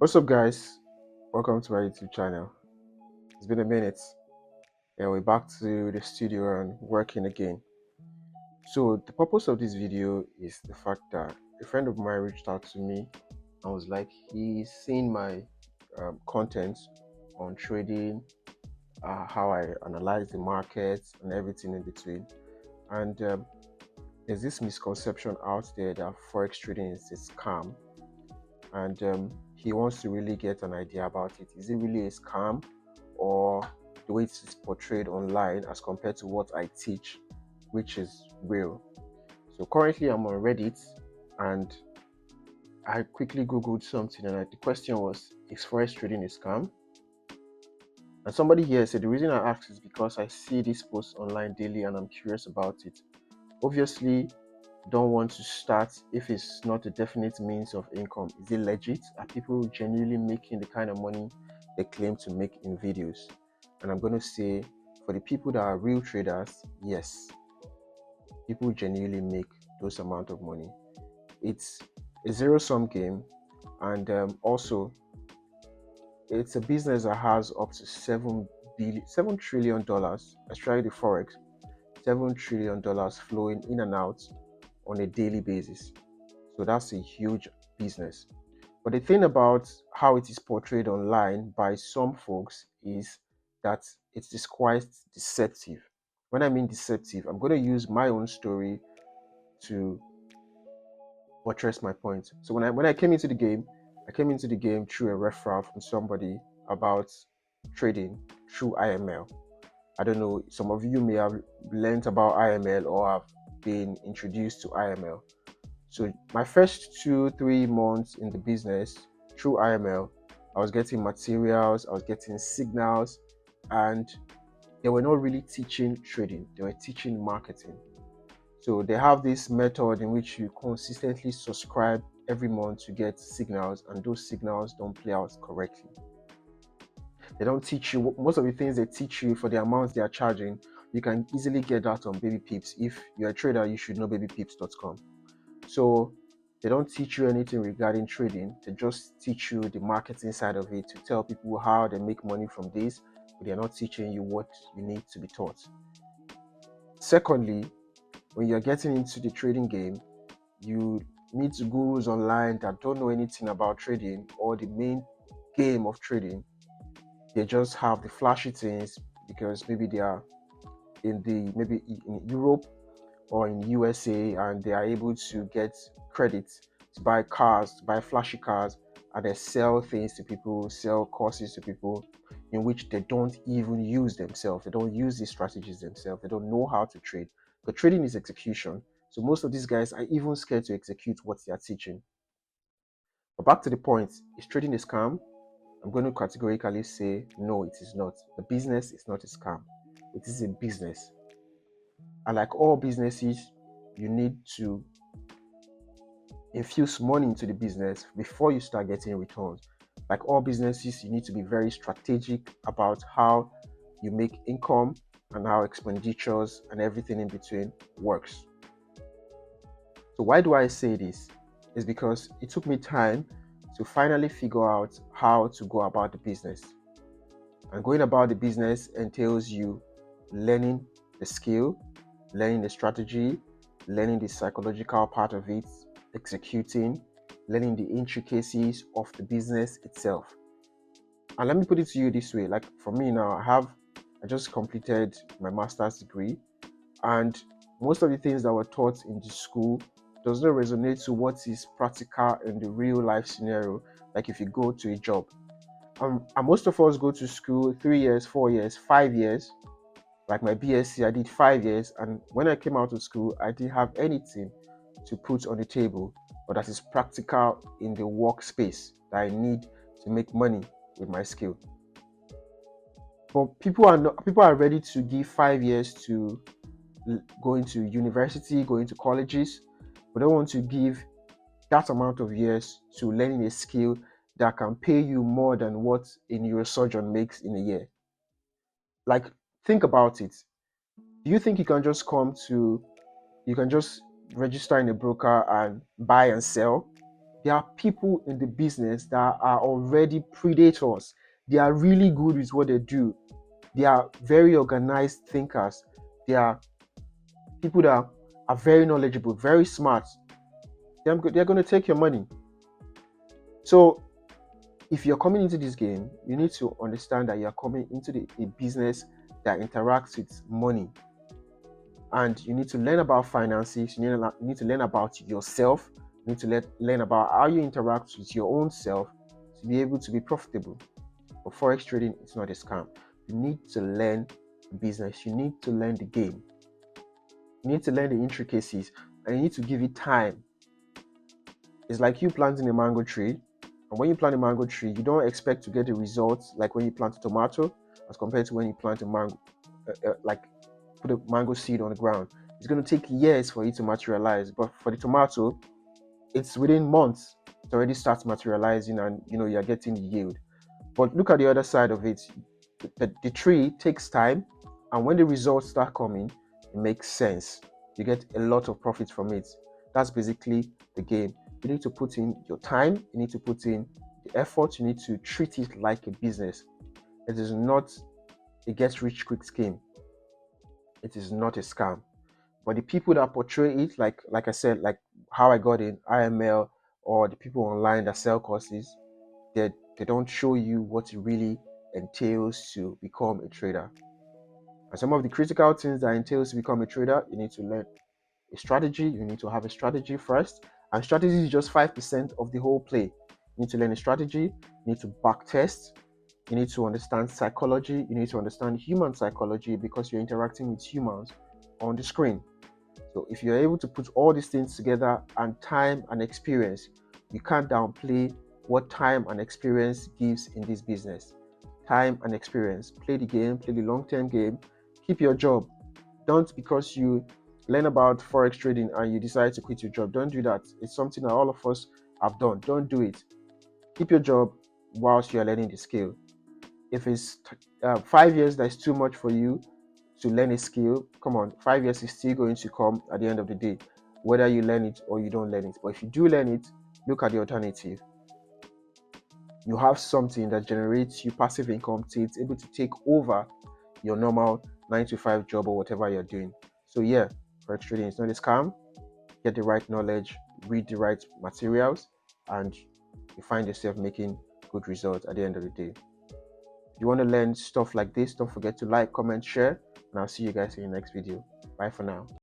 What's up, guys? Welcome to my YouTube channel. It's been a minute, and we're back to the studio and working again. So, the purpose of this video is the fact that a friend of mine reached out to me and was like, he's seen my content on trading, how I analyze the markets, and everything in between. And there's this misconception out there that Forex trading is a scam, and he wants to really get an idea about it. Is it really a scam, or the way it is portrayed online as compared to what I teach, which is real? So currently I'm on Reddit, and I quickly googled something, and the question was, is forex trading a scam? And somebody here said the reason I asked is because I see this post online daily and I'm curious about it. Obviously, don't want to start if it's not a definite means of income. Is it legit? Are people genuinely making the kind of money they claim to make in videos? And I'm going to say, for the people that are real traders, yes, people genuinely make those amount of money. It's a zero-sum game, and also it's a business that has up to $7 trillion, especially the forex, $7 trillion flowing in and out on a daily basis. So that's a huge business. But the thing about how it is portrayed online by some folks is that it's quite deceptive. When I mean deceptive, I'm going to use my own story to buttress my point. So when I came into the game, I came into the game through a referral from somebody about trading through IML. I don't know, some of you may have learned about IML or have been introduced to IML. So my first 2-3 months in the business through IML, I was getting materials, I was getting signals, and they were not really teaching trading, they were teaching marketing. So they have this method in which you consistently subscribe every month to get signals, and those signals don't play out correctly. They don't teach you most of the things they teach you for the amounts they are charging. You can easily get that on Baby Pips. If you're a trader, you should know babypips.com. So they don't teach you anything regarding trading. They just teach you the marketing side of it to tell people how they make money from this, but they're not teaching you what you need to be taught. Secondly, when you're getting into the trading game, you meet gurus online that don't know anything about trading or the main game of trading. They just have the flashy things because maybe they are maybe in Europe or in USA, and they are able to get credit to buy cars, to buy flashy cars, and they sell things to people, sell courses to people in which they don't even use themselves. They don't use these strategies themselves. They don't know how to trade. The trading is execution. So most of these guys are even scared to execute what they are teaching. But back to the point, is trading a scam? I'm going to categorically say no, it is not. The business is not a scam. It is a business. And like all businesses, you need to infuse money into the business before you start getting returns. Like all businesses, you need to be very strategic about how you make income and how expenditures and everything in between works. So why do I say this? It's because it took me time to finally figure out how to go about the business. And going about the business entails you learning the skill, learning the strategy, learning the psychological part of it, executing, learning the intricacies of the business itself. And let me put it to you this way, like for me now, I just completed my master's degree, and most of the things that were taught in the school does not resonate to what is practical in the real life scenario, like if you go to a job. And most of us go to school 3 years, 4 years, 5 years. Like my BSc, I did 5 years, and when I came out of school, I didn't have anything to put on the table, but that is practical in the workspace that I need to make money with my skill. But people are ready to give 5 years to going to university, going to colleges, but don't want to give that amount of years to learning a skill that can pay you more than what a neurosurgeon makes in a year. Like, think about it. Do you think you can just register in a broker and buy and sell? There are people in the business that are already predators. They are really good with what they do. They are very organized thinkers. They are people that are very knowledgeable, very smart. They're going to take your money. So if you're coming into this game, you need to understand that you're coming into a business that interacts with money. And you need to learn about finances. You need to learn about yourself. You need to learn about how you interact with your own self to be able to be profitable. But Forex trading is not a scam. You need to learn the business. You need to learn the game. You need to learn the intricacies, and you need to give it time. It's like you planting a mango tree. And when you plant a mango tree, you don't expect to get the results like when you plant a tomato as compared to when you plant a mango, like put a mango seed on the ground. It's going to take years for it to materialize. But for the tomato, it's within months. It already starts materializing and you're getting the yield. But look at the other side of it. The tree takes time, and when the results start coming, it makes sense. You get a lot of profit from it. That's basically the game. You need to put in your time, you need to put in the effort, you need to treat it like a business. It is not a get rich quick scheme. It is not a scam. But the people that portray it, like I said, like how I got in IML, or the people online that sell courses, they don't show you what it really entails to become a trader. And some of the critical things that entails to become a trader, you need to learn a strategy. You need to have a strategy first. And strategy is just 5% of the whole play. You need to learn a strategy, you need to back test, you need to understand psychology, you need to understand human psychology because you're interacting with humans on the screen. So if you're able to put all these things together, and time and experience, you can't downplay what time and experience gives in this business. Time and experience. Play the game, play the long-term game, keep your job. Don't, because you learn about Forex trading and you decide to quit your job, don't do that. It's something that all of us have done. Don't do it. Keep your job whilst you're learning the skill. If it's 5 years that's too much for you to learn a skill, come on, 5 years is still going to come at the end of the day, whether you learn it or you don't learn it. But if you do learn it, look at the alternative. You have something that generates you passive income, so it's able to take over your normal 9 to 5 job or whatever you're doing. So yeah, Forex trading is not a scam. Get the right knowledge, read the right materials, and you find yourself making good results at the end of the day. If you want to learn stuff like this, don't forget to like, comment, share, and I'll see you guys in the next video. Bye for now.